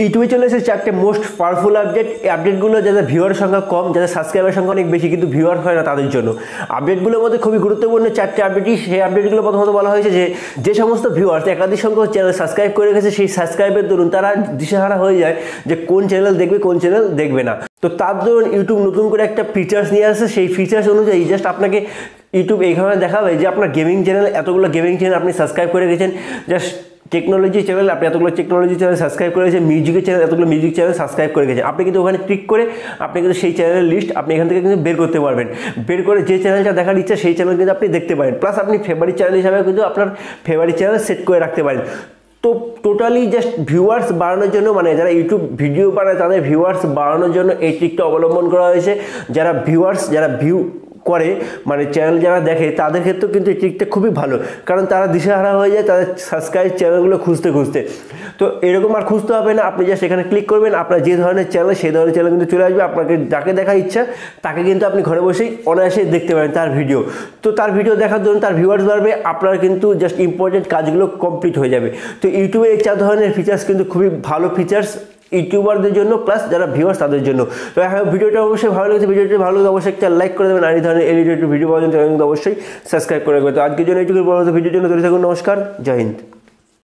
ইউটিউবে চলে এসেছে চারটে মোস্ট পাওয়ারফুল আপডেট। এই আপডেটগুলো যাদের ভিউয়ার সংখ্যা কম, যাদের সাবস্ক্রাইবার সংখ্যা অনেক বেশি কিন্তু ভিউয়ার হয় না তাদের জন্য। আপডেটগুলোর মধ্যে খুবই গুরুত্বপূর্ণ চারটে আপডেটই। সেই আপডেটগুলো প্রথমত বলা হয়েছে যে সমস্ত ভিউয়ার্স একাধিক সংখ্যক চ্যানেল সাবস্ক্রাইব করে রেখেছে, সেই সাবস্ক্রাইবের দরুন তারা দিশেহারা হয়ে যায় যে কোন চ্যানেল দেখবে কোন চ্যানেল দেখবে না। তো তার দরুন ইউটিউব নতুন করে একটা ফিচার্স নিয়ে আসে। সেই ফিচার্স অনুযায়ী জাস্ট আপনাকে ইউটিউব এইভাবে দেখাবে যে আপনার গেমিং চ্যানেল, এতগুলো গেমিং চ্যানেল আপনি সাবস্ক্রাইব করে রেখেছেন, জাস্ট টেকনোলজি চ্যানেল আপনি এতগুলো টেকনোলজি চ্যানেল সাবস্ক্রাইব করে গেছেন, মিউজিকের চ্যানেল এতগুলো মিউজিক চ্যানেল সাবস্ক্রাইব করে গেছেন। আপনি কিন্তু ওখানে ক্লিক করে আপনি কিন্তু সেই চ্যানেলের লিস্ট আপনি এখান থেকে কিন্তু বের করতে পারবেন। বের করে যে চ্যানেলটা দেখার ইচ্ছা সেই চ্যানেল কিন্তু আপনি দেখতে পারেন। প্লাস আপনি ফেভারিট চ্যানেল হিসাবে কিন্তু আপনার ফেভারিট চ্যানেল সেট করে রাখতে পারেন। তো টোটালি জাস্ট ভিউয়ার্স বাড়ানোর জন্য, মানে যারা ইউটিউব ভিডিও বানায় তাদের ভিউয়ার্স বাড়ানোর জন্য এই ট্রিকটা অবলম্বন করা হয়েছে। যারা ভিউ করে, মানে চ্যানেল যারা দেখে তাদের ক্ষেত্রেও কিন্তু এই ট্রিকটা খুবই ভালো, কারণ তারা দিশেহারা হয়ে যায় তাদের সাবস্ক্রাইব চ্যানেলগুলো খুঁজতে। তো এরকম আর খুঁজতে হবে না, আপনি জাস্ট এখানে ক্লিক করবেন, আপনার যে ধরনের চ্যানেল সেই ধরনের চ্যানেল কিন্তু চলে আসবে। আপনাকে যাকে দেখার ইচ্ছা তাকে কিন্তু আপনি ঘরে বসেই অনায়াসে দেখতে পারেন তার ভিডিও। তো তার ভিডিও দেখার জন্য তার ভিউয়ার্স বাড়বে, আপনার কিন্তু জাস্ট ইম্পর্টেন্ট কাজগুলো কমপ্লিট হয়ে যাবে। তো ইউটিউবে এই চার ধরনের ফিচার্স কিন্তু খুবই ভালো ফিচার্স ইউটিউবারদের জন্য, প্লাস যারা ভিউয়ার্স তাদের জন্য। তো ভিডিওটা অবশ্যই ভালো লেগেছে, ভিডিওটি ভালো লাগে অবশ্যই একটা লাইক করে দেবেন। আর এই ধরনের এলিটেড ভিডিও পাওয়ার জন্য অবশ্যই সাবস্ক্রাইব করে রাখবেন। তো আজকের জন্য এইটুকু, পরবর্তী ভিডিওর জন্য তৈরি থাকুন। নমস্কার, জয় হিন্দ।